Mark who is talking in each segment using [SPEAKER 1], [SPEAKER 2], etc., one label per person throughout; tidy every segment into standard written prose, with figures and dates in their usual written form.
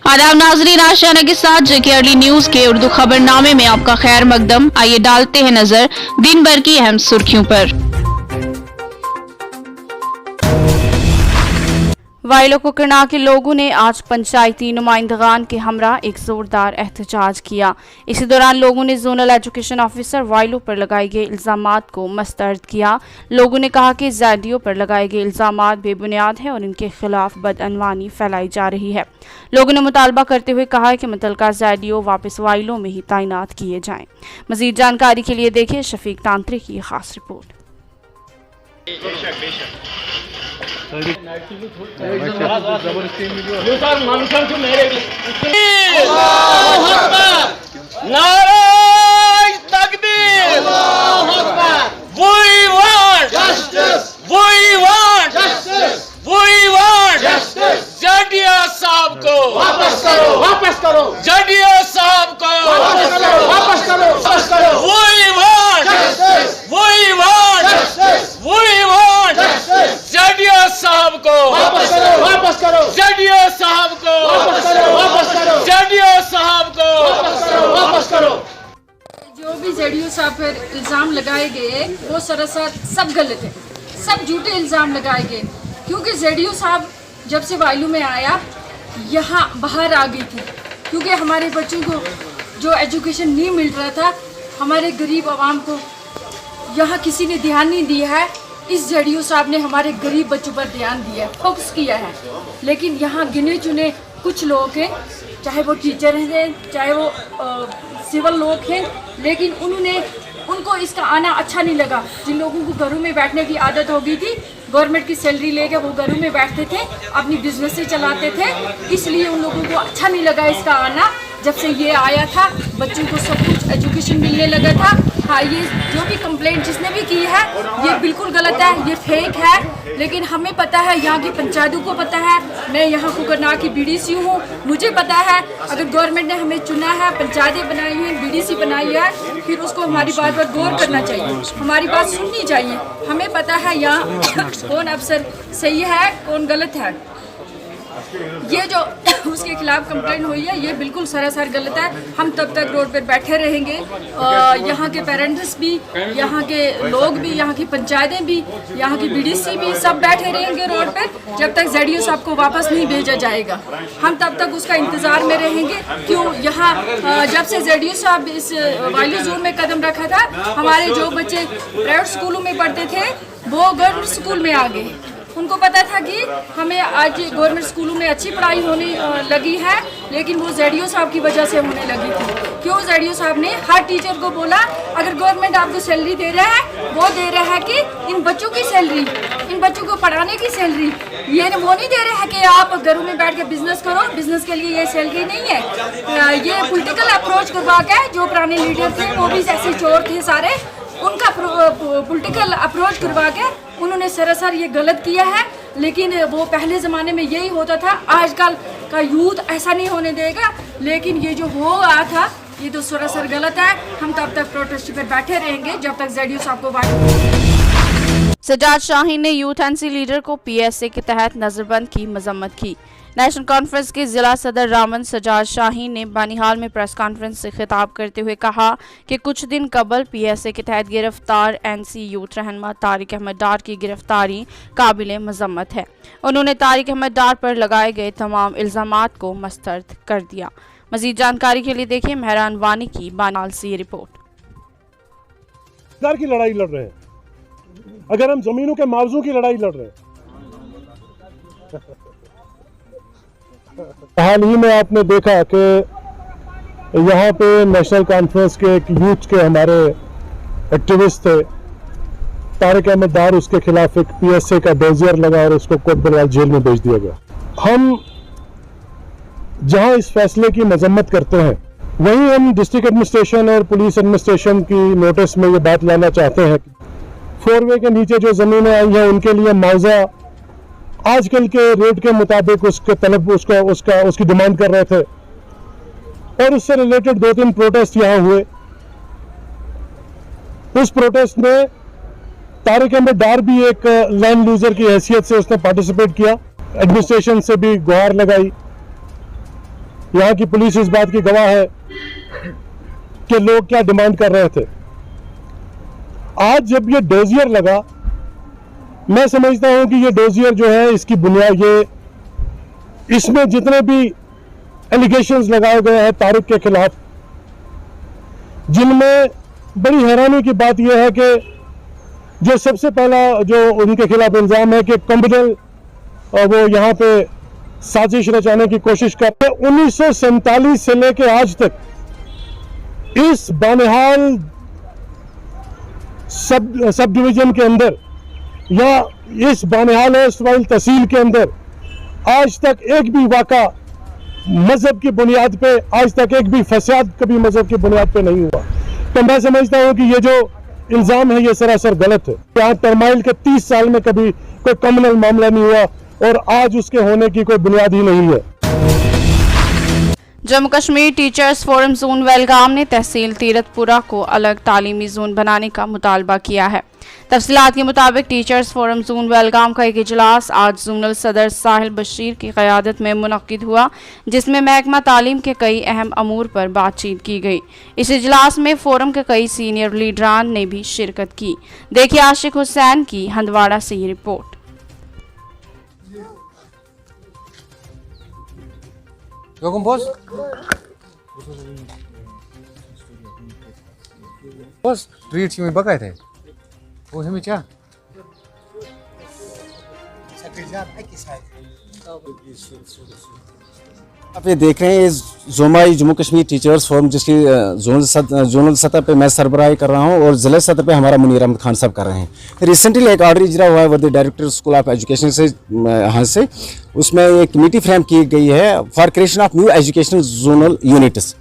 [SPEAKER 1] आदाब नाजरीन, आशियाना के साथ जेके अर्ली न्यूज के उर्दू खबरनामे में आपका खैर मकदम। आइए डालते हैं नजर दिन भर की अहम सुर्खियों पर। वाइलो कुकरनाह के लोगों ने आज पंचायती नुमाइंदगान के हमरा एक जोरदार एहतजाज किया। इसी दौरान लोगों ने जोनल एजुकेशन ऑफिसर वाइलो पर लगाए गए इल्जामात को मुस्तरद किया। लोगों ने कहा कि ज़ैडियो पर लगाए गए इल्जामात बेबुनियाद है और इनके खिलाफ बदअनवानी फैलाई जा रही है। लोगों ने मुतालबा करते हुए कहा कि मुतलका ज़ैडियो वापस वाइलो में ही तैनात किए जाएं। मजीद जानकारी के लिए देखिए शफीक तांत्रे की खास रिपोर्ट।
[SPEAKER 2] साहब को वापस करो, वापस करो। जडिया साहब को वापस करो, वापस करो, वापस करो। We want justice, we want justice, we want justice। जडिया साहब को वापस करो, वापस करो। जडिया साहब को वापस करो, वापस करो। जडिया साहब को वापस करो, वापस करो।
[SPEAKER 3] जो भी जेडीयू साहब पर इल्ज़ाम लगाए गए वो सरासर सब गलत है, सब झूठे इल्ज़ाम लगाए गए। क्योंकि जेडीयू साहब जब से वाइलू में आया यहाँ बाहर आ गई थी, क्योंकि हमारे बच्चों को जो एजुकेशन नहीं मिल रहा था, हमारे गरीब आवाम को यहाँ किसी ने ध्यान नहीं दिया है। इस जेडीयू साहब ने हमारे गरीब बच्चों पर ध्यान दिया है, फोकस किया है। लेकिन यहाँ गिने चुने कुछ लोग हैं, चाहे वो टीचर हैं, चाहे वो सिविल लोग हैं, लेकिन उनको इसका आना अच्छा नहीं लगा। जिन लोगों को घरों में बैठने की आदत हो गई थी, गवर्नमेंट की सैलरी लेकर वो घरों में बैठते थे, अपनी बिजनेस से चलाते थे, इसलिए उन लोगों को अच्छा नहीं लगा इसका आना। जब से ये आया था बच्चों को सब कुछ एजुकेशन मिलने लगा था। हाँ, ये जो भी कंप्लेंट जिसने भी की है ये बिल्कुल गलत है, ये फेक है। लेकिन हमें पता है, यहाँ की पंचायतों को पता है, मैं यहाँ कुकरनाह की बीडीसी हूँ, मुझे पता है अगर गवर्नमेंट ने हमें चुना है, पंचायतें बनाई हैं, बीडीसी बनाई है, फिर उसको हमारी बात पर गौर करना चाहिए, हमारी बात सुननी चाहिए। हमें पता है यहाँ कौन अफसर सही है कौन गलत है। ये जो उसके खिलाफ कंप्लेंट हुई है ये बिल्कुल सरासर गलत है। हम तब तक रोड पर बैठे रहेंगे, यहाँ के पेरेंट्स भी, यहाँ के लोग भी, यहाँ की पंचायतें भी, यहाँ की बीडीसी भी, सब बैठे रहेंगे रोड पर जब तक जेडीयू साहब को वापस नहीं भेजा जाएगा। हम तब तक उसका इंतज़ार में रहेंगे। क्यों यहाँ जब से जेडीयू साहब इस वाइलो जोन में कदम रखा था, हमारे जो बच्चे प्राइवेट स्कूलों में पढ़ते थे वो गवर्नमेंट स्कूल में आ गए। उनको पता था कि हमें आज गवर्नमेंट स्कूलों में अच्छी पढ़ाई होने लगी है, लेकिन वो जेडीयू साहब की वजह से होने लगी थी। क्यों? जेडीयू साहब ने हर टीचर को बोला अगर गवर्नमेंट आपको सैलरी दे रहा है वो दे रहा है कि इन बच्चों की सैलरी, इन बच्चों को पढ़ाने की सैलरी, ये वो नहीं दे रहा है कि आप घरों में बैठ के बिजनेस करो, बिजनेस के लिए ये सैलरी नहीं है। ये पॉलिटिकल अप्रोच करवा के जो पुराने लीडर थे वो भी ऐसे चोर थे सारे, उनका पॉलिटिकल अप्रोच करवा के उन्होंने सरासर ये गलत किया है। लेकिन वो पहले ज़माने में यही होता था, आजकल का यूथ ऐसा नहीं होने देगा। लेकिन ये जो हो रहा था ये तो सरासर गलत है। हम तब तक प्रोटेस्ट पर बैठे रहेंगे जब तक जेडीयू साहब को।
[SPEAKER 1] सजाद शाहीन ने यूथ एनसी लीडर को पीएसए के तहत नजरबंद की मजम्मत की। नेशनल कॉन्फ्रेंस के जिला सदर रामन सजाद शाहीन ने बानिहाल में प्रेस कॉन्फ्रेंस से खिताब करते हुए कहा कि कुछ दिन कबल पीएसए के तहत गिरफ्तार एनसी यूथ रहनुमा तारिक अहमद डार की गिरफ्तारी काबिल मजम्मत है। उन्होंने तारिक अहमद डार पर लगाए गए तमाम इल्जामात को मुस्तरद कर दिया। मजीद जानकारी के लिए देखिए मेहरान वानी की बानिहाल से रिपोर्ट।
[SPEAKER 4] की लड़ाई लड़ रहे हैं, अगर हम जमीनों के मुआवजों की लड़ाई लड़ रहे हैं। हाल ही में आपने देखा कि यहाँ पे नेशनल कॉन्फ्रेंस के एक यूथ के हमारे एक्टिविस्ट थे, तारिक अहमद डार, उसके खिलाफ एक पीएसए का डोजियर लगा और उसको कोटबरवाल जेल में भेज दिया गया। हम जहाँ इस फैसले की मजम्मत करते हैं वहीं हम डिस्ट्रिक्ट एडमिनिस्ट्रेशन और पुलिस एडमिनिस्ट्रेशन की नोटिस में ये बात लाना चाहते हैं कि 4 के नीचे जो ज़मीनें आई हैं उनके लिए मुआवजा आजकल के रेट के मुताबिक उसके तलब उसकी डिमांड कर रहे थे। और उससे रिलेटेड 2-3 प्रोटेस्ट यहाँ हुए। उस प्रोटेस्ट में तारिक अहमद डार भी एक लैंड लूजर की हैसियत से उसने पार्टिसिपेट किया, एडमिनिस्ट्रेशन से भी गुहार लगाई। यहाँ की पुलिस इस बात की गवाह है कि लोग क्या डिमांड कर रहे थे। आज जब ये डोजियर लगा, मैं समझता हूं कि ये डोजियर जो है इसकी बुनियाद इसमें जितने भी एलिगेशंस लगाए गए हैं तारिक के खिलाफ, जिनमें बड़ी हैरानी की बात यह है कि जो सबसे पहला जो उनके खिलाफ इल्जाम है कि कम्युनल वो यहाँ पे साजिश रचाने की कोशिश करते हैं। 1947 से लेकर आज तक इस बानिहाल सब डिवीजन के अंदर या इस बानिहाल इस्माइल तहसील के अंदर आज तक एक भी वाक़ा मजहब की बुनियाद पे, आज तक एक भी फसाद कभी मजहब की बुनियाद पे नहीं हुआ। तो मैं समझता हूं कि ये जो इल्जाम है ये सरासर गलत है। यहाँ टर्माइल के 30 साल में कभी कोई कम्युनल मामला नहीं हुआ और आज उसके होने की कोई बुनियाद ही नहीं है।
[SPEAKER 1] Jammu Kashmir teachers forum zone Welgam ने तहसील तीरथपुरा को अलग तालीमी जोन बनाने का मुतालबा किया है। तफसीलात के मुताबिक टीचर्स फोरम जोन वेलगाम का एक इजलास आज जोनल सदर साहिल बशीर की क़यादत में मुनक्किद हुआ, जिसमें महकमा तालीम के कई अहम अमूर पर बातचीत की गई। इस इजलास में फोरम के कई सीनियर लीडरान ने भी शिरकत की। देखिए आशिक हुसैन की हंदवाड़ा से ये रिपोर्ट।
[SPEAKER 5] बस ट्रीट्स में बकाए थे वो हमें क्या
[SPEAKER 6] आप ये देख रहे हैं जोमाई जम्मू कश्मीर टीचर्स फोरम, जिसकी जोनल सतह पे मैं सरबराही कर रहा हूं और ज़िला सतह पे हमारा मुनीर अहमद खान साहब कर रहे हैं। रिसेंटली एक ऑर्डर इजरा हुआ है वर्दी डायरेक्टर स्कूल ऑफ एजुकेशन से यहाँ से, उसमें एक कमेटी फ्रेम की गई है for creation of new educational zonal units.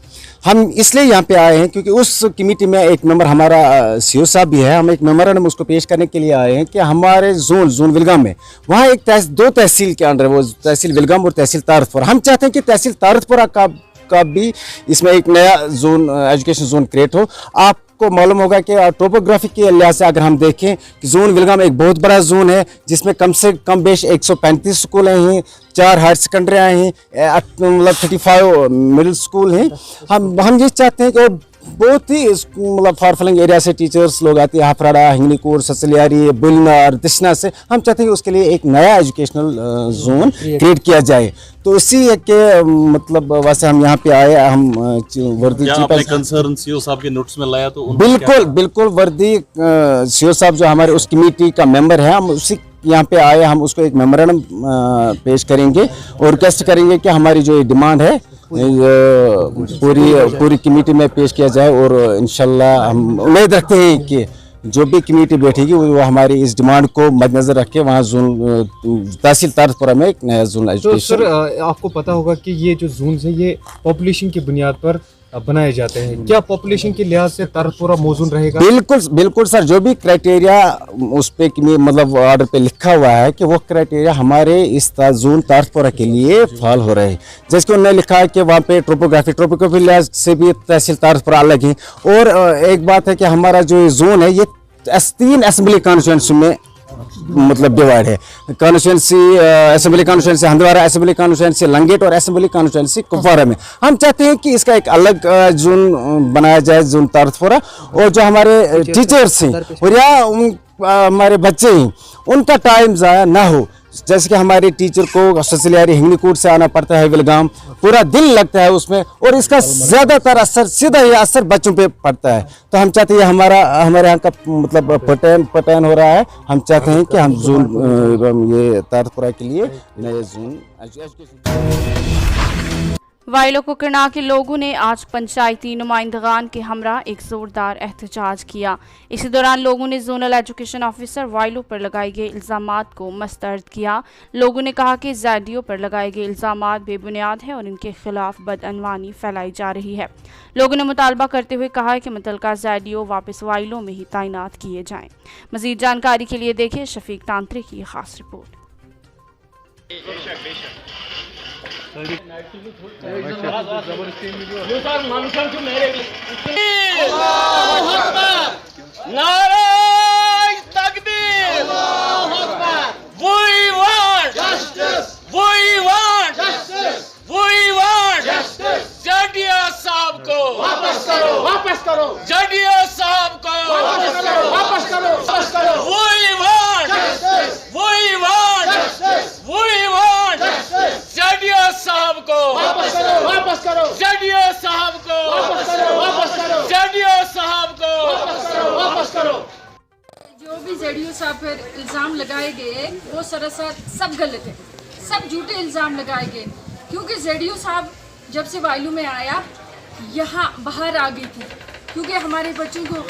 [SPEAKER 6] हम इसलिए यहाँ पे आए हैं क्योंकि उस कमेटी में एक मेंबर हमारा सीओ साहब भी है। हम एक मेमोरेंडम उसको पेश करने के लिए आए हैं कि हमारे जोन विलगाम में वहाँ एक दो तहसील के अंडर, वो तहसील विलगाम और तहसील तारतपुरा, हम चाहते हैं कि तहसील तारतपुरा का भी इसमें एक नया जोन एजुकेशन जोन क्रिएट हो। आपको मालूम होगा कि टोपोग्राफी के लिहाज से अगर हम देखें कि जोन विलगाम एक बहुत बड़ा जोन है जिसमें कम से कम बेश 135 स्कूल हैं, 4 हायर सेकेंडरी हैं, मतलब 35 मिडिल स्कूल हैं। हम ये चाहते हैं कि बहुत ही मतलब फार फ्लंग एरिया से टीचर्स लोग आते हैं, हाफराड़ा, हिंगनीकोर, ससलियारी, बुलनर, दिशना से। हम चाहते हैं कि उसके लिए एक नया एजुकेशनल जोन क्रिएट किया जाए। तो इसी के मतलब वैसे हम यहाँ पे आए। हम वर्दी
[SPEAKER 7] अपने कंसर्न सीओ साहब के नोट्स में लाया तो
[SPEAKER 6] बिल्कुल वर्दी सीओ साहब जो हमारे उस कमेटी का मेंबर है, हम उसी यहाँ पे आए। हम उसको एक मेमोरेंडम पेश करेंगे और रिक्वेस्ट करेंगे कि हमारी जो डिमांड है पूरी कमेटी में पेश किया जाए और इंशाल्लाह हम उम्मीद रखते हैं कि जो भी कमेटी बैठेगी वो हमारी इस डिमांड को मद्देनजर रख के वहाँ जोन तहसील तारतपुरा में एक नया जोन एजुकेशन।
[SPEAKER 5] तो सर आपको पता होगा कि ये जो जोन है ये पॉपुलेशन की बुनियाद पर बनाए जाते हैं। क्या पॉपुलेशन के लिहाज से तारतपुरा मौजूद रहेगा?
[SPEAKER 6] बिल्कुल सर, जो भी क्राइटेरिया उस पे मतलब ऑर्डर पे लिखा हुआ है कि वो क्राइटेरिया हमारे इस जोन तारतपुरा के लिए फॉल हो रहे हैं। जैसे कि उन्होंने लिखा है कि वहाँ पे टोपोग्राफी लिहाज से भी तहसील तारतपुरा अलग है। और एक बात है कि हमारा जो जोन है ये 3 असेंबली कॉन्स्टिट्यूंसी में मतलब डिवाइड है। Constituency assembly constituency Handwara, assembly constituency Langate और असेंबली कॉन्स्टिट्यूंसी कुपवारा में। हम चाहते हैं कि इसका एक अलग जोन बनाया जाए, जोन तारतपुरा। और जो हमारे टीचर्स हैं और या हमारे बच्चे हैं उनका टाइम ज़ाया ना हो। जैसे कि हमारे टीचर को ससलियारी हिंगनीकोट से आना पड़ता है विलगाम, पूरा दिन लगता है उसमें और इसका ज़्यादातर असर सीधा ही असर बच्चों पे पड़ता है। तो हम चाहते हैं हमारे यहाँ का मतलब पटन हो रहा है। हम चाहते हैं कि हम जोन ये तारतपुरा के लिए नए जोन
[SPEAKER 1] वाइलो कुकरनाग के लोगों ने आज पंचायती नुमाइंदगान के हमरा एक जोरदार एहतजाज किया। इसी दौरान लोगों ने जोनल एजुकेशन ऑफिसर वाइलो पर लगाए गए इल्ज़ामात को मुस्तरद किया। लोगों ने कहा कि ज़ैडियो पर लगाए गए इल्ज़ामात बेबुनियाद है और इनके खिलाफ बदअनवानी फैलाई जा रही है। लोगों ने मुतालबा करते हुए कहा है कि मुतलका ज़ैडियो वापस वाइलो में ही तैनात किए जाएँ। मज़ीद जानकारी के लिए देखिए शफीक तांत्रे की खास रिपोर्ट।
[SPEAKER 2] नाराय तकबीर, We want justice. We want justice. We want justice. वापस करो, वापस करो, जडियो साहब को वापस करो, वापस करो, वापस करो, we want justice, we want justice, we want justice, जडियो साहब को वापस करो, वापस करो, जडियो साहब को वापस करो, वापस करो, जडियो साहब को वापस करो, वापस करो।
[SPEAKER 3] जो भी जेडीयू साहब पर इल्ज़ाम लगाए गए वो सरासर सब गलत है, सब झूठे इल्ज़ाम लगाए गए। क्योंकि जेडीयू साहब जब से वायलू में आया यहाँ बाहर आ गई थी, क्योंकि हमारे बच्चों को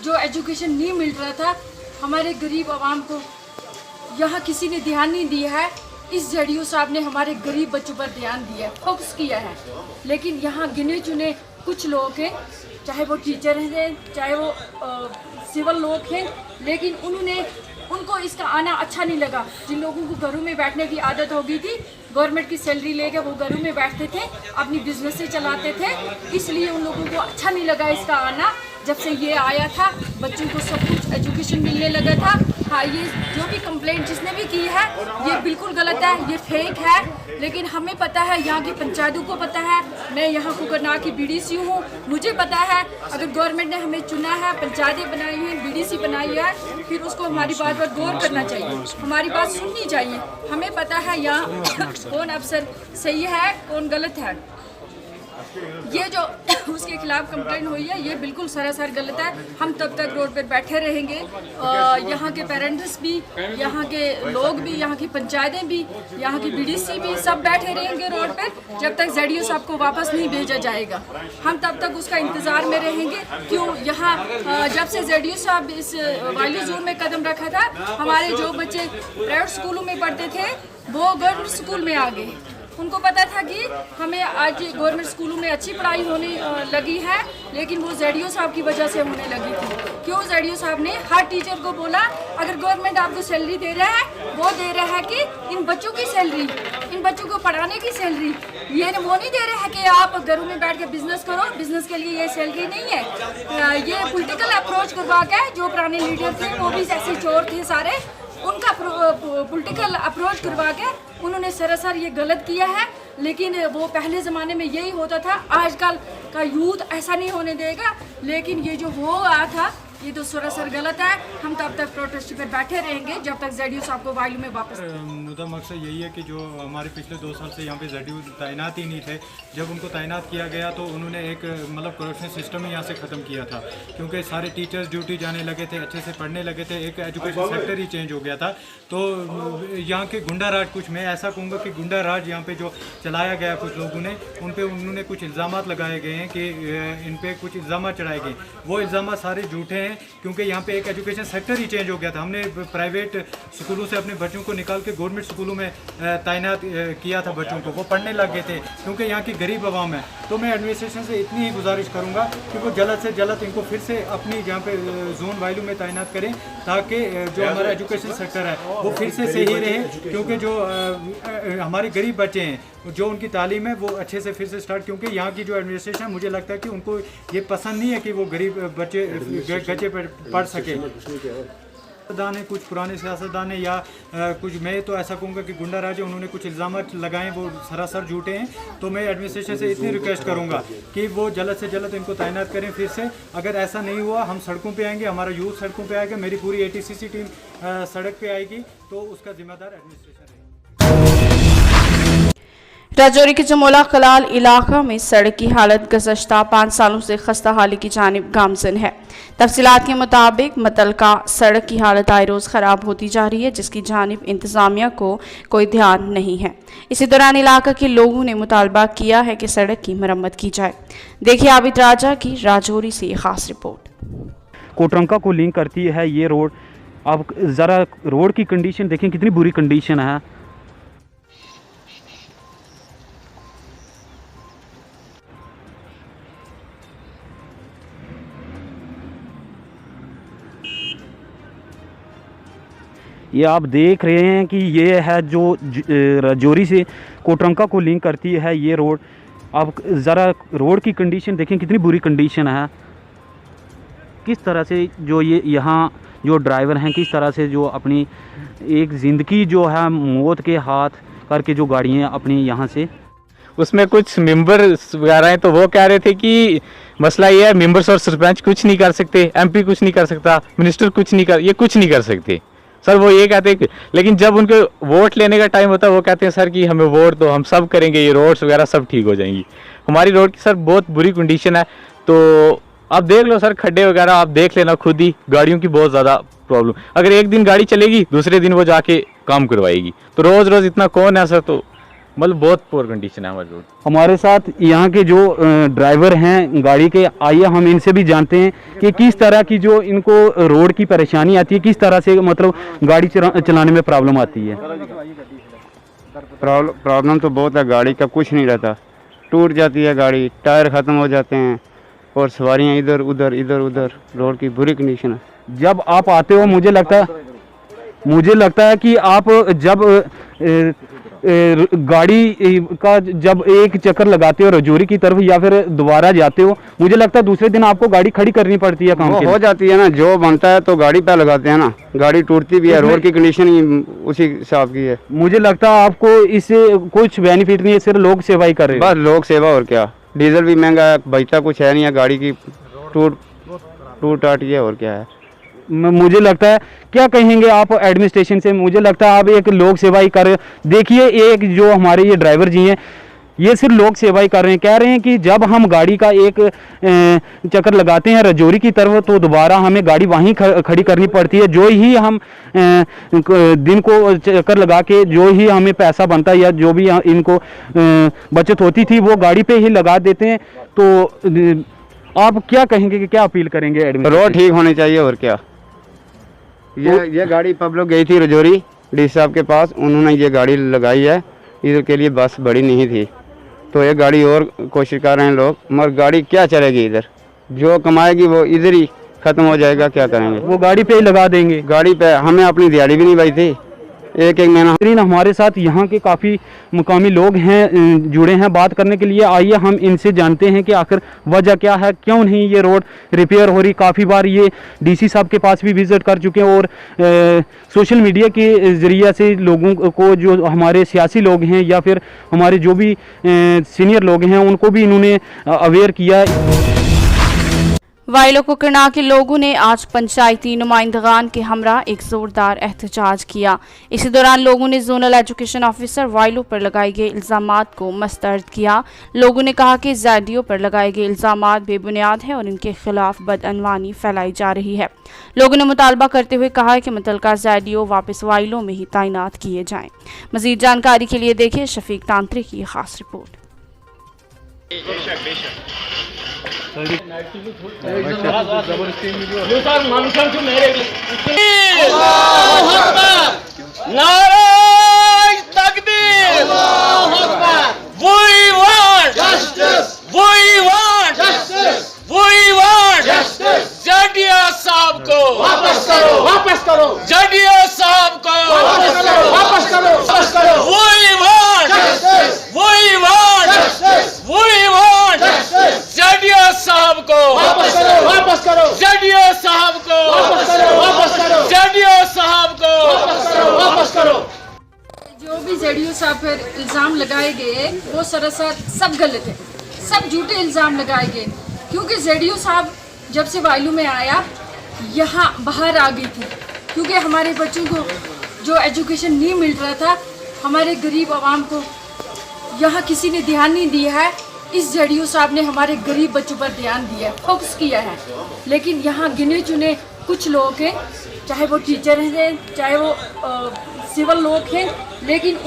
[SPEAKER 3] जो एजुकेशन नहीं मिल रहा था, हमारे गरीब आवाम को यहाँ किसी ने ध्यान नहीं दिया है। इस जेडीयू साहब ने हमारे गरीब बच्चों पर ध्यान दिया है, फोकस किया है। लेकिन यहाँ गिने चुने कुछ लोग हैं, चाहे वो टीचर हैं, चाहे वो सिविल लोग हैं, लेकिन उनको इसका आना अच्छा नहीं लगा। जिन लोगों को घरों में बैठने की आदत हो गई थी, गवर्नमेंट की सैलरी लेकर वो घरों में बैठते थे, अपनी बिजनेस से चलाते थे, इसलिए उन लोगों को अच्छा नहीं लगा इसका आना। जब से ये आया था बच्चों को सब कुछ एजुकेशन मिलने लगा था। हाँ, ये जो भी कंप्लेंट जिसने भी की है ये बिल्कुल गलत है, ये फेक है। लेकिन हमें पता है, यहाँ की पंचायतों को पता है, मैं यहाँ कुकरनाग की बीडीसी हूँ, मुझे पता है अगर गवर्नमेंट ने हमें चुना है, पंचायतें बनाई हैं, बीडीसी बनाई है, फिर उसको हमारी बात पर गौर करना चाहिए, हमारी बात सुननी चाहिए। हमें पता है यहाँ कौन अफसर सही है कौन गलत है। ये जो उसके खिलाफ कंप्लेंट हुई है ये बिल्कुल सरासर गलत है। हम तब तक रोड पर बैठे रहेंगे, यहाँ के पेरेंट्स भी, यहाँ के लोग भी, यहाँ की पंचायतें भी, यहाँ की बीडीसी भी, सब बैठे रहेंगे रोड पर जब तक जेडीयू साहब को वापस नहीं भेजा जाएगा। हम तब तक उसका इंतज़ार में रहेंगे। क्यों यहाँ जब से जेडीयू साहब इस वायलू जोन में कदम रखा था, हमारे जो बच्चे प्राइवेट स्कूलों में पढ़ते थे वो गवर्नमेंट स्कूल में आ गए। उनको पता था कि हमें आज गवर्नमेंट स्कूलों में अच्छी पढ़ाई होने लगी है, लेकिन वो जेडीयू साहब की वजह से होने लगी थी। क्यों जेडीयू साहब ने हर टीचर को बोला अगर गवर्नमेंट आपको सैलरी दे रहा है वो दे रहा है कि इन बच्चों की सैलरी, इन बच्चों को पढ़ाने की सैलरी, ये वो नहीं दे रहा है कि आप घरों में बैठ के बिजनेस करो, बिजनेस के लिए ये सैलरी नहीं है। ये पॉलिटिकल अप्रोच करवा के जो पुराने लीडर थे वो भी ऐसे चोर थे सारे, उनका पॉलिटिकल अप्रोच करवा के उन्होंने सरासर ये गलत किया है। लेकिन वो पहले ज़माने में यही होता था, आजकल का यूथ ऐसा नहीं होने देगा। लेकिन ये जो हो रहा था ये तो सरासर गलत है। हम तब तक प्रोटेस्ट पर बैठे रहेंगे जब तक जेडीयू साहब को वायलू में वापस।
[SPEAKER 5] मुद्दा मकसद यही है कि जो हमारे पिछले 2 साल से यहाँ पे जेडीयू तैनात ही नहीं थे, जब उनको तैनात किया गया तो उन्होंने एक मतलब करप्शन सिस्टम ही यहाँ से ख़त्म किया था, क्योंकि सारे टीचर्स ड्यूटी जाने लगे थे, अच्छे से पढ़ने लगे थे, एक एजुकेशन सेक्टर ही चेंज हो गया था। तो यहाँ के गुंडा राज, कुछ मैं ऐसा कहूँगा कि गुंडा राज यहाँ पे जो चलाया गया कुछ लोगों ने, उन पर उन्होंने कुछ इल्ज़ाम लगाए गए हैं कि इन पर कुछ इल्ज़ाम चढ़ाए गए। वो इल्ज़ाम सारे झूठे हैं, क्योंकि यहाँ पे एक एजुकेशन सेक्टर ही चेंज हो गया था। हमने प्राइवेट स्कूलों से अपने बच्चों को निकाल के गवर्नमेंट स्कूलों में तैनात किया था बच्चों को, वो पढ़ने लग गए थे, क्योंकि यहाँ की गरीब आवाम है। तो मैं एडमिनिस्ट्रेशन से इतनी ही गुजारिश करूँगा कि वो जल्द से जल्द इनको फिर से अपनी जहाँ पे जोन वायलू में तैनात करें, ताकि जो हमारा एजुकेशन सेक्टर है वो फिर से सही रहे। क्योंकि जो हमारे गरीब बच्चे हैं, जो उनकी तालीम है वो अच्छे से फिर से स्टार्ट, क्योंकि यहाँ की जो एडमिनिस्ट्रेशन, मुझे लगता है कि उनको ये पसंद नहीं है कि वो गरीब बच्चे गच्चे पर पढ़ सके। सियासतदान है, कुछ पुराने सियासतदान है, या कुछ, मैं तो ऐसा कहूँगा कि गुंडा राज है, उन्होंने कुछ इल्ज़ाम लगाए वो सरासर झूठे हैं। तो मैं एडमिनिस्ट्रेशन से इतनी रिक्वेस्ट करूँगा कि वो जल्द से जल्द इनको तैनात करें फिर से। अगर ऐसा नहीं हुआ हम सड़कों पे आएंगे, हमारा यूथ सड़कों पे आएगा, मेरी पूरी ATCC टीम सड़क पे आएगी, तो उसका जिम्मेदार एडमिनिस्ट्रेशन है।
[SPEAKER 1] राजौरी के जमोला कलाल इलाका में सड़क की हालत गुज़श्ता 5 सालों से खस्ता हाली की जानिब गामज़न है। तफसीलात के मुताबिक मुतलका सड़क की हालत आए रोज़ ख़राब होती जा रही है, जिसकी जानिब इंतज़ामिया को कोई ध्यान नहीं है। इसी दौरान इलाका के लोगों ने मुतालबा किया है कि सड़क की मरम्मत की जाए। देखिए आबिद राजा की राजौरी से ये ख़ास रिपोर्ट।
[SPEAKER 8] कोटरंका को लिंक करती है ये रोड। आप ज़रा रोड की कंडीशन देखें, कितनी बुरी कंडीशन है। ये आप देख रहे हैं कि ये है जो राजौरी से कोटरंका को लिंक करती है ये रोड। आप ज़रा रोड की कंडीशन देखें, कितनी बुरी कंडीशन है। किस तरह से जो ये यहाँ जो ड्राइवर हैं, किस तरह से जो अपनी एक ज़िंदगी जो है मौत के हाथ करके जो गाड़ियाँ अपनी यहाँ से
[SPEAKER 9] उसमें कुछ मेंबर्स वगैरह हैं, तो वो कह रहे थे कि मसला ये है मेंबर्स और सरपंच कुछ नहीं कर सकते, एमपी कुछ नहीं कर सकता, मिनिस्टर कुछ नहीं कर सकते सर। वो ये कहते हैं लेकिन जब उनको वोट लेने का टाइम होता है वो कहते हैं सर कि हमें वोट दो, हम सब करेंगे, ये रोड्स वगैरह सब ठीक हो जाएंगी। हमारी रोड की सर बहुत बुरी कंडीशन है, तो आप देख लो सर, खड्डे वगैरह आप देख लेना खुद ही, गाड़ियों की बहुत ज़्यादा प्रॉब्लम। अगर एक दिन गाड़ी चलेगी दूसरे दिन वो जाके काम करवाएगी, तो रोज़ रोज़ इतना कौन है सर, तो मतलब बहुत पुअर कंडीशन है हमारी रोड।
[SPEAKER 8] हमारे साथ यहाँ के जो ड्राइवर हैं गाड़ी के, आइए हम इनसे भी जानते हैं कि किस तरह की जो इनको रोड की परेशानी आती है, किस तरह से मतलब गाड़ी चलाने में प्रॉब्लम आती है।
[SPEAKER 10] प्रॉब्लम तो बहुत है, गाड़ी का कुछ नहीं रहता, टूट जाती है गाड़ी, टायर ख़त्म हो जाते हैं और सवारियाँ इधर उधर, रोड की बुरी कंडीशन है।
[SPEAKER 8] जब आप आते हो मुझे लगता है कि आप जब गाड़ी का जब एक चक्कर लगाते हो रजौरी की तरफ या फिर दोबारा जाते हो, मुझे लगता है दूसरे दिन आपको गाड़ी खड़ी करनी पड़ती है। काम
[SPEAKER 10] हो जाती है ना, जो बनता है तो गाड़ी पे लगाते हैं ना, गाड़ी टूटती भी है, रोड की कंडीशन ही उसी हिसाब की है।
[SPEAKER 8] मुझे लगता है आपको इससे कुछ बेनिफिट नहीं है, सिर्फ लोक सेवा ही कर रहे हैं।
[SPEAKER 10] बस लोक सेवा, और क्या, डीजल भी महंगा है, बचता कुछ है नहीं है, गाड़ी की टूट टाटी है, और क्या है।
[SPEAKER 8] मुझे लगता है, क्या कहेंगे आप एडमिनिस्ट्रेशन से? मुझे लगता है आप एक लोक सेवा ही कर रहे हैं। देखिए एक जो हमारे ये ड्राइवर जी हैं, ये सिर्फ लोक सेवा ही कर रहे हैं। कह रहे हैं कि जब हम गाड़ी का एक चक्कर लगाते हैं रजौरी की तरफ, तो दोबारा हमें गाड़ी वहीं खड़ी करनी पड़ती है। जो ही हम दिन को चक्कर लगा के जो ही हमें पैसा बनता है या जो भी इनको बचत होती थी वो गाड़ी पे ही लगा देते हैं। तो आप क्या कहेंगे कि क्या अपील करेंगे?
[SPEAKER 10] रोड ठीक होनी चाहिए, और क्या। ये गाड़ी पब्लिक गई थी रजौरी डी साहब के पास, उन्होंने ये गाड़ी लगाई है, इधर के लिए बस बड़ी नहीं थी, तो ये गाड़ी और कोशिश कर रहे हैं लोग, मगर गाड़ी क्या चलेगी इधर, जो कमाएगी वो इधर ही ख़त्म हो जाएगा, क्या करेंगे,
[SPEAKER 8] वो गाड़ी पे ही लगा देंगे।
[SPEAKER 10] गाड़ी पे हमें अपनी दिहाड़ी भी नहीं बची थी, एक महीना।
[SPEAKER 8] हमारे साथ यहाँ के काफ़ी मुकामी लोग हैं जुड़े हैं बात करने के लिए। आइए हम इनसे जानते हैं कि आखिर वजह क्या है, क्यों नहीं ये रोड रिपेयर हो रही। काफ़ी बार ये डीसी साहब के पास भी विज़िट कर चुके हैं और सोशल मीडिया के ज़रिए से लोगों को, जो हमारे सियासी लोग हैं या फिर हमारे जो भी सीनियर लोग हैं, उनको भी इन्होंने अवेयर किया है।
[SPEAKER 1] वाइलो कुकरनाग के लोगों ने आज पंचायती नुमाइंदगान के हमरा एक जोरदार एहतजाज किया। इसी दौरान लोगों ने जोनल एजुकेशन ऑफिसर वाइलो पर लगाए गए इल्जामात को मस्तरद किया। लोगों ने कहा कि ZDO पर लगाए गए इल्जामात बेबुनियाद है और इनके खिलाफ बदअनवानी फैलाई जा रही है। लोगों ने मुतालबा करते हुए कहा कि मुतलका ZDO वापस वाइलो में ही तैनात किए जाएं। मजीद जानकारी के लिए देखिए शफीक तांत्रिक की खास रिपोर्ट।
[SPEAKER 2] नारे तकबीर, we want justice, we want justice, we want justice। ZDO साहब को वापस करो, वापस करो, ZDO साहब को वापस करो, वापस करो, वापस करो। We want justice, we want justice, we want justice। ZDO साहब को वापस करो, वापस करो, ZDO साहब को वापस करो, वापस करो, ZDO साहब को वापस करो, वापस करो।
[SPEAKER 3] जो भी ZDO साहब पर इल्ज़ाम लगाए गए वो सरासर सब गलत है, सब झूठे इल्ज़ाम लगाए गए। क्योंकि ZDO साहब जब से वाइलू में आया यहाँ बाहर आ गई थी, क्योंकि हमारे बच्चों को जो एजुकेशन नहीं मिल रहा था, हमारे गरीब आवाम को यहाँ किसी ने ध्यान नहीं दिया है। इस ZDO साहब ने हमारे गरीब बच्चों पर ध्यान दिया है, फोकस किया है। लेकिन यहाँ गिने चुने कुछ लोग हैं, चाहे वो टीचर हैं, चाहे वो सिविल लोग हैं, लेकिन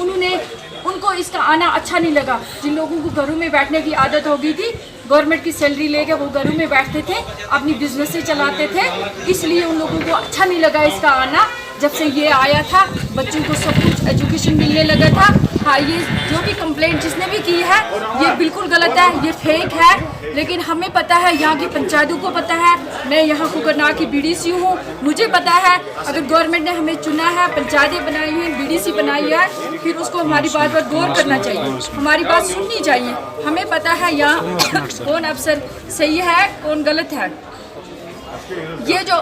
[SPEAKER 3] उनको इसका आना अच्छा नहीं लगा। जिन लोगों को घरों में बैठने की आदत हो गई थी, गवर्नमेंट की सैलरी लेके वो घरों में बैठते थे, अपनी बिजनेस से चलाते थे, इसलिए उन लोगों को अच्छा नहीं लगा इसका आना। जब से ये आया था बच्चों को सब कुछ एजुकेशन मिलने लगा था। हाँ, ये जो भी कंप्लेंट जिसने भी की है ये बिल्कुल गलत है, ये फेक है। लेकिन हमें पता है, यहाँ की पंचायतों को पता है, मैं यहाँ कुकरनाग की BDC हूँ, मुझे पता है अगर गवर्नमेंट ने हमें चुना है, पंचायतें बनाई हैं, BDC बनाई है, फिर उसको हमारी बात पर गौर करना चाहिए, हमारी बात सुननी चाहिए। हमें पता है यहाँ कौन अफसर सही है कौन गलत है। ये जो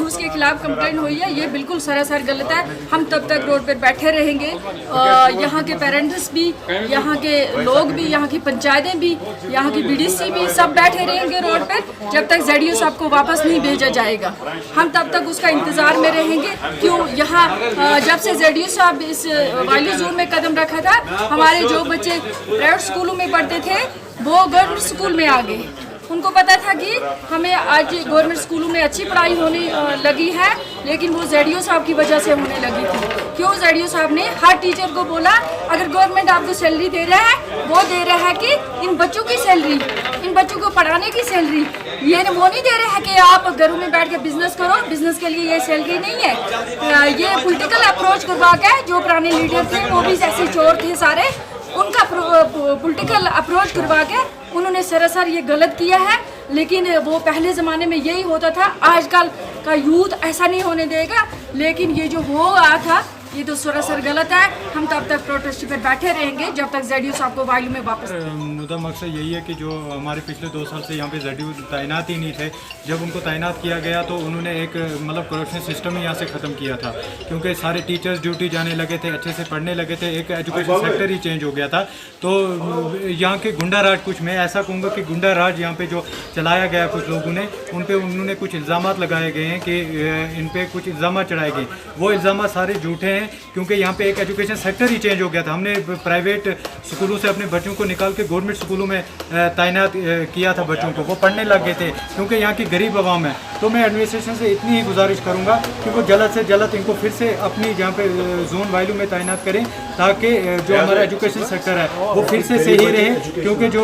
[SPEAKER 3] उसके खिलाफ कंप्लेंट हुई है ये बिल्कुल सरासर गलत है। हम तब तक रोड पर बैठे रहेंगे। यहाँ के पेरेंट्स भी, यहाँ के लोग भी, यहाँ की पंचायतें भी, यहाँ की बीडीसी भी सब बैठे रहेंगे रोड पर जब तक जेडीओ साहब को वापस नहीं भेजा जाएगा। हम तब तक उसका इंतज़ार में रहेंगे। क्यों यहाँ जब से जेडीओ साहब इस वायलू जोन में कदम रखा था, हमारे जो बच्चे प्राइवेट स्कूलों में पढ़ते थे वो गवर्नमेंट स्कूल में आ गए। उनको पता था कि हमें आज गवर्नमेंट स्कूलों में अच्छी पढ़ाई होने लगी है, लेकिन वो जेडीओ साहब की वजह से होने लगी थी। क्यों जेडीओ साहब ने हर टीचर को बोला अगर गवर्नमेंट आपको सैलरी दे रहा है वो दे रहा है कि इन बच्चों की सैलरी, इन बच्चों को पढ़ाने की सैलरी, ये वो नहीं दे रहा है कि आप घरों में बैठ के बिजनेस करो, बिजनेस के लिए ये सैलरी नहीं है। ये पॉलिटिकल अप्रोच करवा के जो पुराने लीडर थे वो भी ऐसे चोर थे सारे, उनका पॉलिटिकल अप्रोच करवा के उन्होंने सरासर ये गलत किया है। लेकिन वो पहले ज़माने में यही होता था, आजकल का यूथ ऐसा नहीं होने देगा। लेकिन ये जो हो रहा था ये तो सरासर गलत है। हम तब तक प्रोटेस्ट पर बैठे रहेंगे जब तक जेडीओ साहब को वायलू में वापस।
[SPEAKER 5] मुद्दा मकसद यही है कि जो हमारे पिछले 2 साल से यहाँ पे जेडीओ तैनात ही नहीं थे, जब उनको तैनात किया गया तो उन्होंने एक मतलब करप्शन सिस्टम ही यहाँ से ख़त्म किया था। क्योंकि सारे टीचर्स ड्यूटी जाने लगे थे, अच्छे से पढ़ने लगे थे, एक एजुकेशन सेक्टर ही चेंज हो गया था। तो यहाँ के गुंडा राज, कुछ मैं ऐसा कहूँगा कि गुंडा राज यहाँ पे जो चलाया गया कुछ लोगों ने, उन पर उन्होंने कुछ इल्ज़ाम लगाए गए हैं कि इन पर कुछ इल्ज़ाम चढ़ाए गए। वो इल्ज़ाम सारे झूठे हैं क्योंकि यहाँ पे एक एजुकेशन सेक्टर ही चेंज हो गया था। हमने प्राइवेट स्कूलों से अपने बच्चों को निकाल के गवर्नमेंट स्कूलों में तैनात किया था बच्चों को, वो पढ़ने लग गए थे क्योंकि यहाँ की गरीब आवाम है। तो मैं एडमिनिस्ट्रेशन से इतनी ही गुजारिश करूँगा कि वो जल्द से जल्द इनको फिर से अपनी जहाँ पे जोन वायलू में तैनात करें ताकि जो हमारा एजुकेशन सेक्टर है वो फिर से सही रहे। क्योंकि जो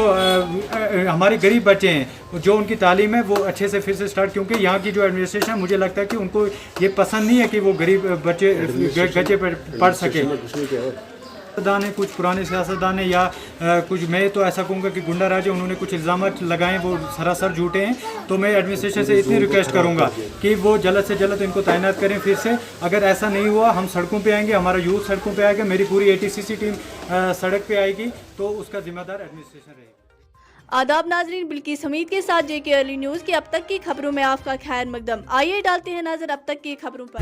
[SPEAKER 5] हमारे गरीब बच्चे हैं जो उनकी तालीम है वो अच्छे से फिर से स्टार्ट, क्योंकि यहाँ की जो एडमिनिस्ट्रेशन मुझे लगता है कि उनको ये पसंद नहीं है कि वो गरीब बच्चे गच्चे पर पढ़ सके। सियासतदान है, कुछ पुराने सियासतदान है या कुछ, मैं तो ऐसा कहूँगा कि गुंडा राज है, उन्होंने कुछ इल्ज़ाम लगाए वो सरासर झूठे हैं। तो मैं एडमिनिस्ट्रेशन से इतनी रिक्वेस्ट करूँगा कि वो जल्द से जल्द इनको तैनात करें फिर से। अगर ऐसा नहीं हुआ हम सड़कों पे आएंगे, हमारा यूथ सड़कों पे आएगा, मेरी पूरी ATCC टीम सड़क पे आएगी, तो उसका जिम्मेदार एडमिनिस्ट्रेशन रहेगा।
[SPEAKER 11] आदाब नाजरीन, बिल्किस हमीद के साथ JK अर्ली न्यूज़ की अब तक की खबरों में आपका खैर मकदम। आइए डालते हैं नजर अब तक की खबरों पर।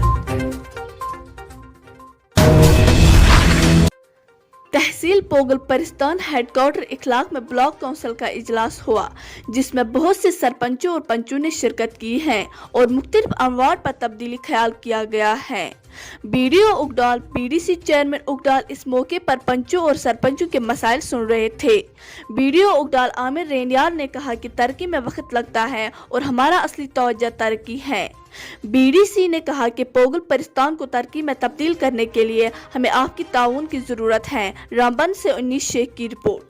[SPEAKER 11] तहसील पोगल परिस्तान हेडक्वार्टर इखलाक में ब्लॉक काउंसिल का इजलास हुआ, जिसमें बहुत से सरपंचों और पंचों ने शिरकत की है और मुख्तलिफ अमवार पर तब्दीली ख्याल किया गया है। BDO उगडाल, BDC चेयरमैन उगडाल इस मौके पर पंचों और सरपंचों के मसाइल सुन रहे थे। BDO उगडाल आमिर रेनियार ने कहा कि तरक्की में वक्त लगता है और हमारा असली तवज्जो तरक्की है। BDC ने कहा कि पोगल परिस्तान को तरक्की में तब्दील करने के लिए हमें आपकी ताउन की जरूरत है। रामबन से 19 शेख की रिपोर्ट।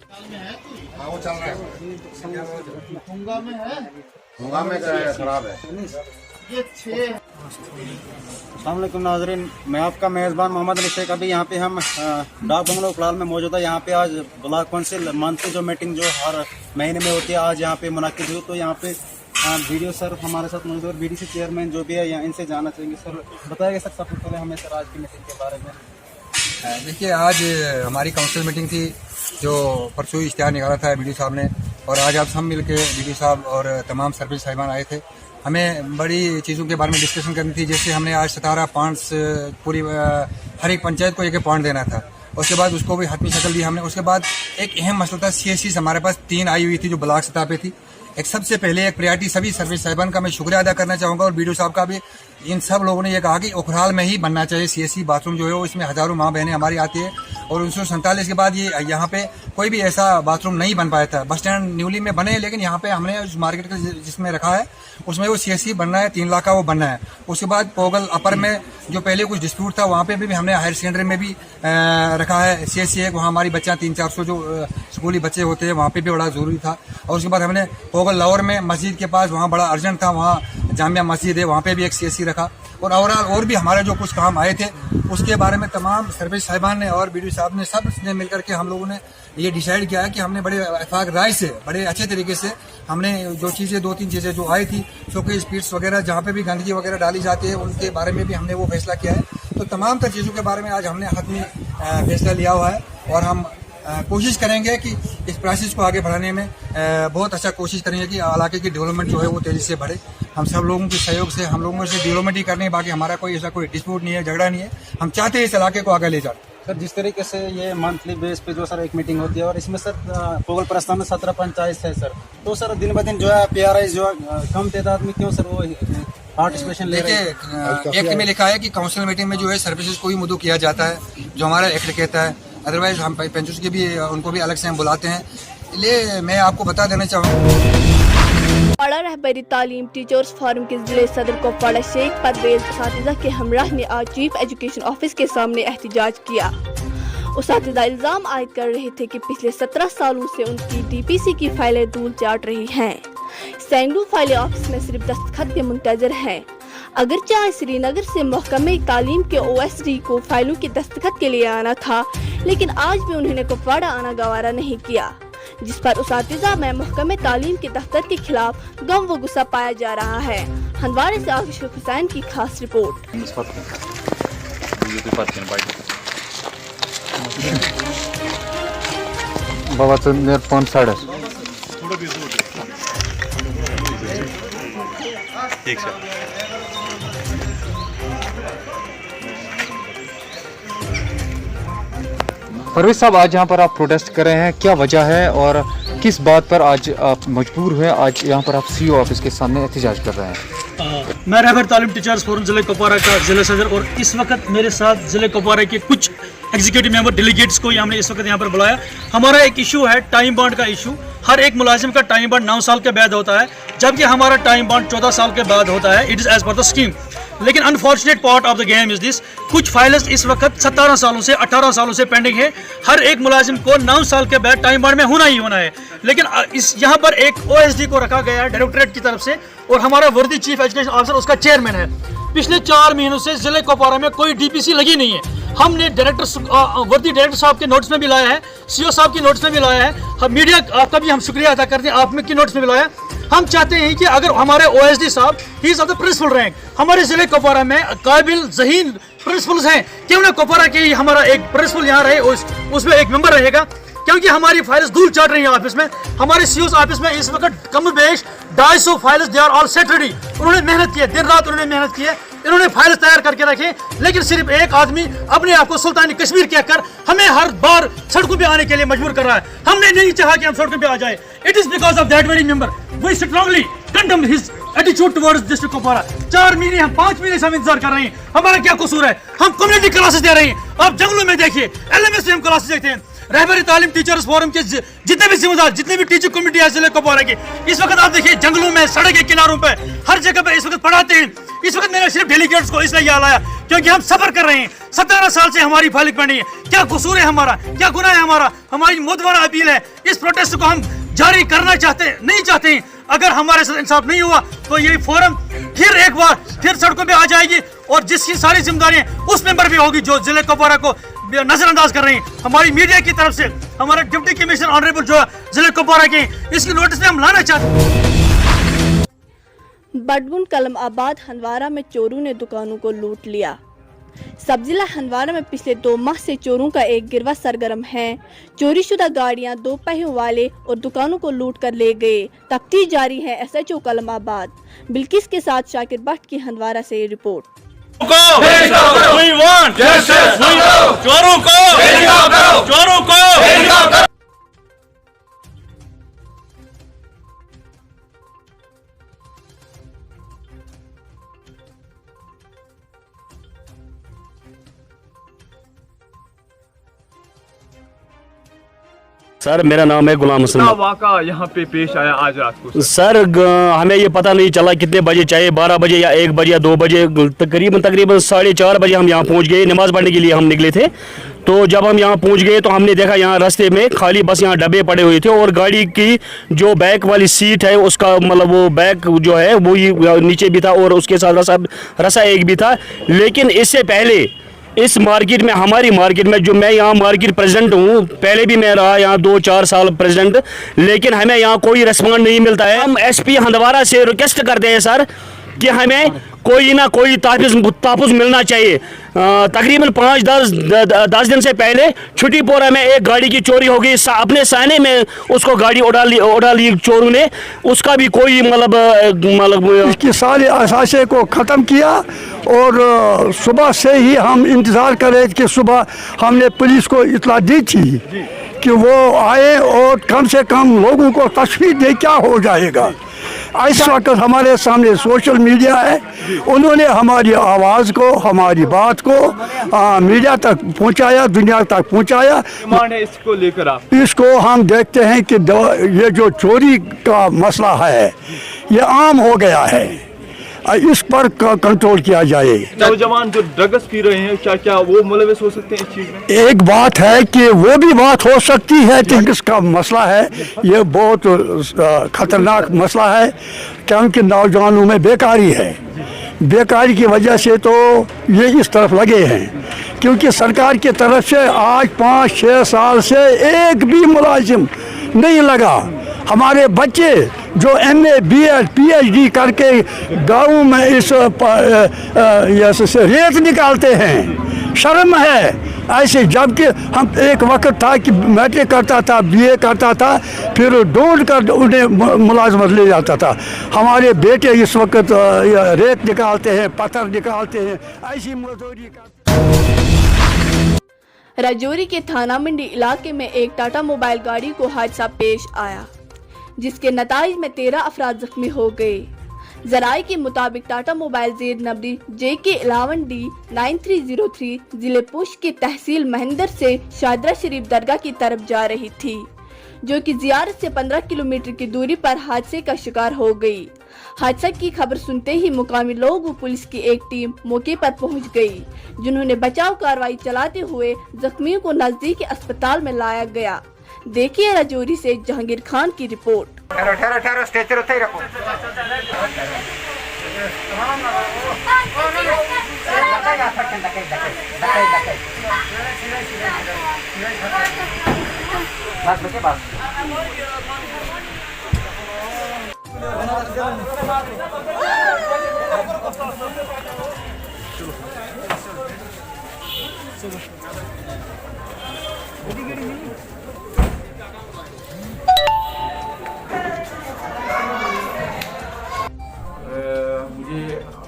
[SPEAKER 6] अस्सलामुअलैकुम नाज़रीन, मैं आपका मेज़बान मोहम्मद अली शेख। अभी यहाँ पे हम डाक बंगलो उखलाल में मौजूद है। यहाँ पे आज ब्लॉक काउंसिल मंथली जो मीटिंग जो हर महीने में होती है आज यहाँ पे मुनाकिद हुई। तो यहाँ पे BDO सर हमारे साथ मौजूद है और BDC चेयरमैन जो भी है यहाँ इनसे जानना चाहेंगे। सर बताइए सर सबसे पहले हमें सर आज की मीटिंग के बारे में।
[SPEAKER 12] देखिए, आज हमारी काउंसिल मीटिंग थी जो परसों इश्तिहार निकाला था BDO साहब ने, और आज आप सब मिल के BDO साहब और तमाम सरपंच साहिबान आए थे। हमें बड़ी चीज़ों के बारे में डिस्कशन करनी थी। जैसे हमने आज 17 पॉइंट्स पूरी हर एक पंचायत को एक पॉइंट देना था। उसके बाद उसको भी हतमी शक्ल दी हमने। उसके बाद एक अहम मसला था CSC हमारे पास 3 आई हुई थी जो ब्लॉक सतह पे थी। एक सबसे पहले एक प्रायोरिटी सभी सर्विस साहिबान का मैं शुक्रिया अदा करना चाहूँगा और BDO साहब का भी। इन सब लोगों ने ये कहा कि उखराल में ही बनना चाहिए CSC बाथरूम जो है वो, इसमें हज़ारों माँ बहनें हमारी आती है। और 1947 के बाद ये यहाँ पे कोई भी ऐसा बाथरूम नहीं बन पाया था। बस स्टैंड न्यूली में बने, लेकिन यहाँ पे हमने उस मार्केट का जिसमें रखा है उसमें वो CSC बनना है, 3 लाख का वो बनना है। उसके बाद पोगल अपर में जो पहले कुछ डिस्प्यूट था वहाँ पे भी हमने हायर सेकेंडरी में भी रखा है CSC है। वहाँ हमारी बच्चा 300-400 जो स्कूली बच्चे होते हैं वहाँ पे भी बड़ा ज़रूरी था। और उसके बाद हमने पोगल लाहौर में मस्जिद के पास वहाँ बड़ा अर्जेंट था, वहाँ जामिया मस्जिद है, वहाँ पे भी एक CSC रखा। और ओवरऑल और भी हमारे जो कुछ काम आए थे उसके बारे में तमाम सर्विस साहिबान ने और BDO साहब ने सब ने मिलकर के हम लोगों ने ये डिसाइड किया है कि हमने बड़े इत्तेफाक राय से बड़े अच्छे तरीके से हमने जो चीज़ें 2-3 चीज़ें जो आई थी, शोकेस स्पीड्स वगैरह जहाँ पे भी गंदगी वगैरह डाली जाती है उनके बारे में भी हमने वो फैसला किया है। तो तमाम तर चीज़ों के बारे में आज हमने हतमी फैसला लिया हुआ है और हम कोशिश करेंगे कि इस प्रोसेस को आगे बढ़ाने में बहुत अच्छा कोशिश करेंगे कि इलाके की डेवलपमेंट जो है वो तेज़ी से बढ़े। हम सब लोगों के सहयोग से हम लोगों से डेवलपमेंट ही करने, बाकी हमारा कोई ऐसा कोई डिस्प्यूट नहीं है, झगड़ा नहीं है। हम चाहते हैं इस इलाके को आगे ले जाए।
[SPEAKER 6] सर जिस तरीके से ये मंथली बेस पे जो सर एक मीटिंग होती है और इसमें सर पोगल प्रस्ताव में 17 पंचायत है सर, तो सर दिन ब दिन जो है PRI जो है कम तादाद में क्यों सर वो पार्टिसिपेशन ले रहे हैं?
[SPEAKER 12] देखिए एक्ट में लिखा है कि काउंसिल मीटिंग में जो है सर्विसेज को ही मुद्दू किया जाता है, जो हमारा एक्ट कहता है। अदरवाइज हम पेंशनर्स के भी उनको भी अलग से हम बुलाते हैं। इसलिए मैं आपको बता देना चाहूँगा,
[SPEAKER 11] कुपवाड़ा रहबरी तालीम टीचर्स फोरम के जिले सदर कुपवाड़ा शेख परवेज उसातिज़ा के हमराह ने आज चीफ एजुकेशन ऑफिस के सामने एहतजाज किया। उसातिज़ा इल्जाम आयद कर रहे थे कि पिछले 17 सालों से उनकी DPC की फाइलें धूल चाट रही हैं। सैकड़ों फाइलें ऑफिस में सिर्फ दस्तखत के मुंतजर हैं। अगरचे आज श्रीनगर से महकमे तालीम के OSD को फाइलों के दस्तखत के लिए आना था, लेकिन आज भी उन्होंने कुपवाड़ा आना गवारा नहीं किया, जिस पर उसातिज़ा में महकमे तालीम के दफ्तर के खिलाफ गम व गुस्सा पाया जा रहा है। हंदवाड़े से आशिक हुसैन की खास रिपोर्ट।
[SPEAKER 13] परवेज साहब, आज यहाँ पर आप प्रोटेस्ट कर रहे हैं, क्या वजह है और किस बात पर आज आप मजबूर हुए, आज यहाँ पर आप CO ऑफिस के सामने एहतजाज कर रहे हैं?
[SPEAKER 14] मैं रहबर तालीम टीचर्स फोरम ज़िले कुपवाड़ा का ज़िला सदर, और इस वक्त मेरे साथ ज़िले कुपवाड़ा के कुछ एग्जीक्यूटिव मेंबर डेलीगेट्स को हमने इस वक्त यहाँ पर बुलाया। हमारा एक इशू है टाइम बॉन्ड का इशू। हर एक मुलाजिम का टाइम बॉन्ड 9 साल के बाद होता है, जबकि हमारा टाइम बॉन्ड 14 साल के बाद होता है। It is as per the scheme. लेकिन unfortunate part of the game is this, कुछ फाइल्स इस वक्त 17 सालों से 18 सालों से पेंडिंग है। हर एक मुलाजिम को 9 साल के बाद टाइम बॉन्ड में होना ही होना है। लेकिन इस यहाँ पर एक OSD को रखा गया है डायरेक्टरेट की तरफ से, और हमारा वर्दी चीफ एजुकेशन ऑफिसर उसका चेयरमैन है। पिछले 4 महीनों से जिले कुपवाड़ा में कोई DPC लगी नहीं है। हमने वर्दी डायरेक्टर साहब के नोटिस में भी लाया है, CO साहब की नोटिस में भी लाया है, हम मीडिया का भी हम शुक्रिया अदा करते हैं, आप में की नोटिस में भी लाया है। हम चाहते हैं कि अगर हमारे OSD साहब he is of the principal rank, हमारे जिले कुपवाड़ा में काबिल ज़हीन प्रिंसिपल्स हैं, क्यों ना कुपवाड़ा के ही हमारा एक प्रिंसिपल यहाँ रहे, उसमें एक मेंबर रहेगा, क्योंकि हमारी फाइल्स धूल चाट रही है ऑफिस में। हमारे CO's ऑफिस में इस वक्त कम बेश 250 files they are all set ready. उन्होंने मेहनत की है, दिन रात उन्होंने मेहनत की है, इन्होंने फाइल्स तैयार करके रखे, लेकिन सिर्फ एक आदमी अपने आप को सुल्तानी कश्मीर कहकर हमें हर बार सड़कों पे आने के लिए मजबूर कर रहा है। हमने नहीं चाहा कि हम सड़कों पे आ जाए। It is because of that very member we strongly condemn his attitude towards district Kupwara. 4 महीने हम 5 महीने से हम इंतजार कर रहे हैं। हमारा क्या कसूर है? हम कम्युनिटी क्लासेस दे रहे हैं। आप जंगलों में देखिए, LMS में हम क्लासेस देखते हैं। रहबरी तालीम टीचर्स फोरम के जितने भी जिम्मेदार, जितने भी टीचर कमेटी है जिले कुपवाड़ा की, इस वक्त आप देखिए जंगलों में, सड़क के किनारों पे, हर जगह पे इस वक्त पढ़ाते हैं। इस वक्त मैंने सिर्फ डेलीगेट्स को इसलिए याद आया क्योंकि हम सफर कर रहे हैं। 17 साल से हमारी फाइलिंग पेंडिंग है। क्या कसूर है हमारा? क्या गुनाह है हमारा? हमारी मुद्दवाना अपील है, इस प्रोटेस्ट को हम जारी करना नहीं चाहते हैं। अगर हमारे साथ इंसाफ नहीं हुआ तो ये फोरम फिर एक बार फिर सड़कों पे आ जाएगी, और जिसकी सारी जिम्मेदारी उस मेंबर भी होगी जो जिले कुपवाड़ा को नजरअंदाज कर रहे हैं। हमारी मीडिया की तरफ से हमारे डिप्टी कमिश्नर ऑनरेबल जो जिले कुपवाड़ा के, इसकी नोटिस में हम लाना चाहते हैं।
[SPEAKER 11] बडगुन कलम आबाद हंदवाड़ा में चोरों ने दुकानों को लूट लिया। सब जिला हंदवाड़ा में पिछले 2 माह से चोरों का एक गिरवा सरगर्म है। चोरीशुदा गाड़ियां, 2 पहियों वाले और दुकानों को लूट कर ले गए। तफ्तीश जारी है। SHO कलम आबाद बिल्किस के साथ शाकिर भट्ट की हंदवाड़ा से रिपोर्ट।
[SPEAKER 2] चोरों को
[SPEAKER 15] सर मेरा नाम है गुलाम हसन।
[SPEAKER 16] वाक़ा यहाँ पे पेश आया आज रात को
[SPEAKER 15] सर हमें ये पता नहीं चला कितने बजे, चाहे 12 बजे या 1 बजे या 2 बजे, तकरीबन 4:30 बजे हम यहाँ पहुँच गए। नमाज़ पढ़ने के लिए हम निकले थे, तो जब हम यहाँ पहुँच गए तो हमने देखा यहाँ रास्ते में खाली बस यहाँ डब्बे पड़े हुए थे, और गाड़ी की जो बैक वाली सीट है उसका मतलब वो बैक जो है वो नीचे भी था, और उसके साथ रसा एक भी था। लेकिन इससे पहले इस मार्केट में, हमारी मार्केट में, जो मैं यहाँ मार्केट प्रेसिडेंट हूँ, पहले भी मैं रहा यहाँ 2-4 साल प्रेसिडेंट, लेकिन हमें यहाँ कोई रिस्पॉन्ड नहीं मिलता है। हम SP हंदवाड़ा से रिक्वेस्ट करते हैं सर कि हमें कोई ना कोई तहफ़्फ़ुज़ मिलना चाहिए। तकरीबन 5-10 दिन से पहले छुट्टीपोरा में एक गाड़ी की चोरी हो गई। अपने साने में उसको गाड़ी उड़ा ली चोरों ने। उसका भी कोई मतलब
[SPEAKER 17] इसकी सारे असासे को ख़त्म किया और सुबह से ही हम इंतज़ार कर रहे थे कि सुबह हमने पुलिस को इतला दी थी कि वो आए और कम से कम लोगों को तशवीर दे क्या हो जाएगा। इस वक्त हमारे सामने सोशल मीडिया है, उन्होंने हमारी आवाज़ को, हमारी बात को मीडिया तक पहुंचाया, दुनिया तक पहुंचाया।
[SPEAKER 16] है इसको लेकर आप
[SPEAKER 17] इसको हम देखते हैं कि ये जो चोरी का मसला है ये आम हो गया है, इस पर कंट्रोल किया जाए।
[SPEAKER 16] नौजवान जो ड्रग्स पी रहे हैं क्या क्या वो मुलविस हो सकते हैं इस चीज़ में?
[SPEAKER 17] एक बात है कि वो भी बात हो सकती है कि इसका मसला है, ये बहुत ख़तरनाक मसला है क्योंकि नौजवानों में बेकारी है। बेकारी की वजह से तो ये इस तरफ लगे हैं क्योंकि सरकार की तरफ से आज 5-6 साल से एक भी मुलाजिम नहीं लगा। हमारे बच्चे जो MA BEd PhD करके गाँव में इस रेत निकालते हैं, शर्म है ऐसे। जबकि हम एक वक्त था कि मैट्रिक करता था, BA करता था, फिर ढूंढ कर उन्हें मुलाजमत ले जाता था। हमारे बेटे इस वक्त रेत निकालते हैं, पत्थर निकालते हैं, ऐसी मजदूरी
[SPEAKER 11] राजौरी के थाना मंडी इलाके में एक टाटा मोबाइल गाड़ी को हादसा पेश आया जिसके नताइज में 13 अफराद जख्मी हो गए। जराये के मुताबिक टाटा मोबाइल जेड नंबरी JK11D 9303 जिले पुंछ की तहसील महेंद्र से शादरा शरीफ दरगाह की तरफ जा रही थी, जो कि जियारत से 15 किलोमीटर की दूरी पर हादसे का शिकार हो गई। हादसा की खबर सुनते ही मुकामी लोग व पुलिस की एक टीम मौके पर पहुंच गई, जिन्होंने बचाव कार्रवाई चलाते हुए जख्मियों को नजदीकी अस्पताल में लाया गया। देखिए राजौरी से जहांगीर खान की रिपोर्ट।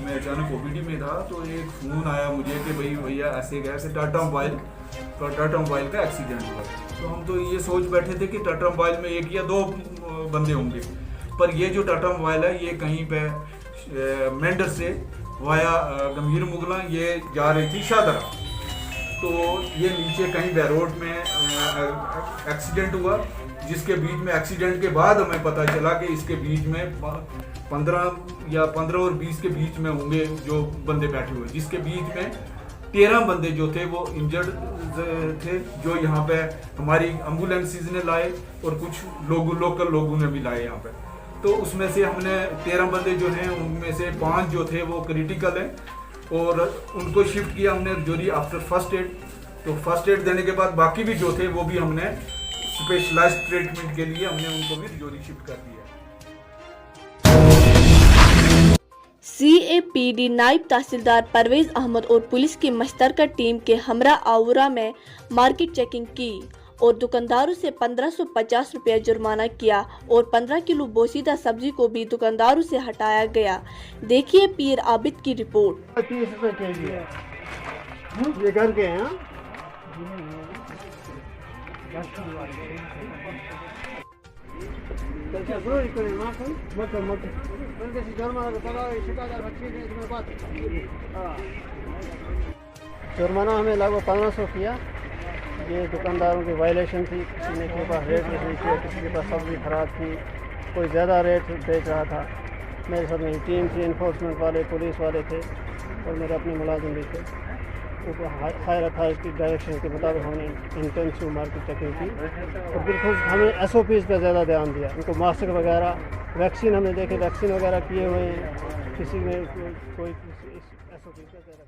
[SPEAKER 18] मैं अचानक OPD में था तो एक फ़ोन आया मुझे कि भाई भैया ऐसे गए टाटा मोबाइल का एक्सीडेंट हुआ। तो हम तो ये सोच बैठे थे कि टाटा मोबाइल में 1 या 2 बंदे होंगे, पर ये जो टाटा मोबाइल है ये कहीं पे मेंढर से वाया गंभीर मुगला ये जा रही थी शादरा। तो ये नीचे कहीं बैरोड में एक्सीडेंट हुआ, जिसके बीच में एक्सीडेंट के बाद हमें पता चला कि इसके बीच में 15 और 20 के बीच में होंगे जो बंदे बैठे हुए, जिसके बीच में 13 बंदे जो थे वो इंजर्ड थे, जो यहाँ पे हमारी एम्बुलेंसेज ने लाए और कुछ लोकल लोगों ने भी लाए यहाँ पे। तो उसमें से हमने 13 बंदे जो हैं उनमें से 5 जो थे वो क्रिटिकल हैं और उनको शिफ्ट किया हमने राजौरी आफ्टर फर्स्ट एड। तो फर्स्ट एड देने के बाद बाकी भी जो थे वो भी हमने स्पेशलाइज्ड ट्रीटमेंट के लिए हमने उनको भी राजौरी शिफ्ट कर दिया।
[SPEAKER 11] CAPD नायब तहसीलदार परवेज अहमद और पुलिस की मुश्तरका टीम के हमरा आउरा में मार्केट चेकिंग की और दुकानदारों से 1550 रुपया जुर्माना किया और 15 किलो बोसीदा सब्जी को भी दुकानदारों से हटाया गया। देखिए पीर आबिद की रिपोर्ट।
[SPEAKER 19] 30 रुपए केजी है ये घर के हैं। जुर्माना हमें लगभग 1500 किया। ये दुकानदारों की वायलेशन थी, किसी ने के पास रेट नहीं किया, किसी के पास सब्जी खराब थी, कोई ज़्यादा रेट बेच रहा था। मेरे साथ मेरी टीम थी, इन्फोर्समेंट वाले, पुलिस वाले थे और मेरे अपने मुलाजिम भी थे। तो हायर अथॉरिटी डायरेक्शन के मुताबिक हमने इंटेंसिव मार्केट चेकिंग की और बिल्कुल हमें SOPs पर ज़्यादा ध्यान दिया। उनको मास्क वगैरह, वैक्सीन हमने देखे, वैक्सीन वगैरह किए हुए हैं, किसी में कोई SOP पर ज़्यादा